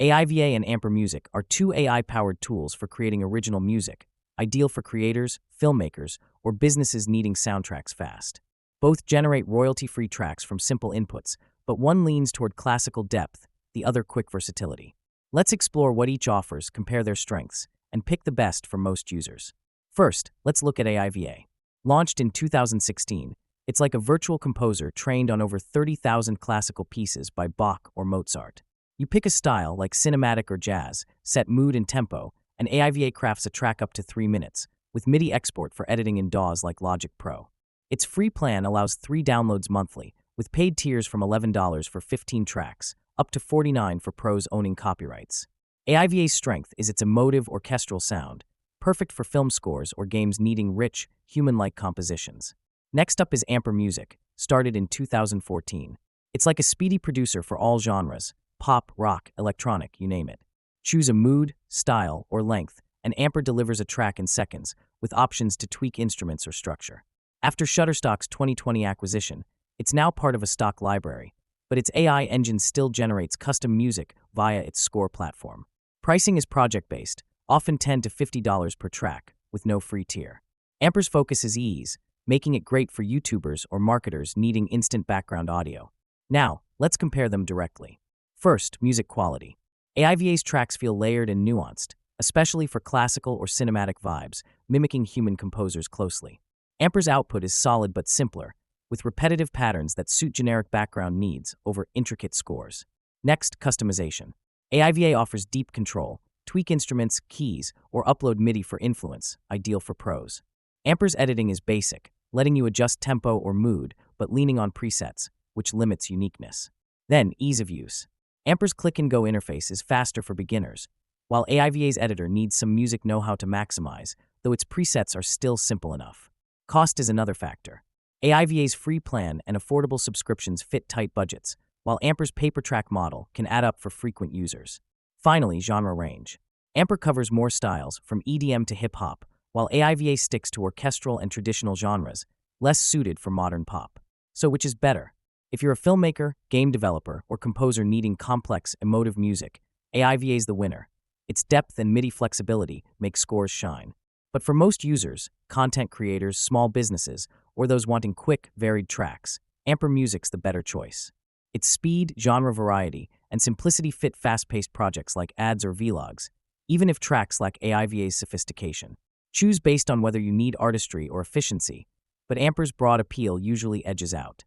AIVA and Amper Music are two AI-powered tools for creating original music, ideal for creators, filmmakers, or businesses needing soundtracks fast. Both generate royalty-free tracks from simple inputs, but one leans toward classical depth, the other quick versatility. Let's explore what each offers, compare their strengths, and pick the best for most users. First, let's look at AIVA. Launched in 2016, it's like a virtual composer trained on over 30,000 classical pieces by Bach or Mozart. You pick a style like cinematic or jazz, set mood and tempo, and AIVA crafts a track up to 3 minutes, with MIDI export for editing in DAWs like Logic Pro. Its free plan allows 3 downloads monthly, with paid tiers from $11 for 15 tracks, up to $49 for pros owning copyrights. AIVA's strength is its emotive orchestral sound, perfect for film scores or games needing rich, human-like compositions. Next up is Amper Music, started in 2014. It's like a speedy producer for all genres, pop, rock, electronic, you name it. Choose a mood, style, or length, and Amper delivers a track in seconds, with options to tweak instruments or structure. After Shutterstock's 2020 acquisition, it's now part of a stock library, but its AI engine still generates custom music via its Score platform. Pricing is project-based, often $10 to $50 per track, with no free tier. Amper's focus is ease, making it great for YouTubers or marketers needing instant background audio. Now, let's compare them directly. First, music quality. AIVA's tracks feel layered and nuanced, especially for classical or cinematic vibes, mimicking human composers closely. Amper's output is solid but simpler, with repetitive patterns that suit generic background needs over intricate scores. Next, customization. AIVA offers deep control, tweak instruments, keys, or upload MIDI for influence, ideal for pros. Amper's editing is basic, letting you adjust tempo or mood, but leaning on presets, which limits uniqueness. Then, ease of use. Amper's click-and-go interface is faster for beginners, while AIVA's editor needs some music know-how to maximize, though its presets are still simple enough. Cost is another factor. AIVA's free plan and affordable subscriptions fit tight budgets, while Amper's pay-per-track model can add up for frequent users. Finally, genre range. Amper covers more styles, from EDM to hip-hop, while AIVA sticks to orchestral and traditional genres, less suited for modern pop. So which is better? If you're a filmmaker, game developer, or composer needing complex, emotive music, AIVA's the winner. Its depth and MIDI flexibility make scores shine. But for most users, content creators, small businesses, or those wanting quick, varied tracks, Amper Music's the better choice. Its speed, genre variety, and simplicity fit fast-paced projects like ads or vlogs, even if tracks lack AIVA's sophistication. Choose based on whether you need artistry or efficiency, but Amper's broad appeal usually edges out.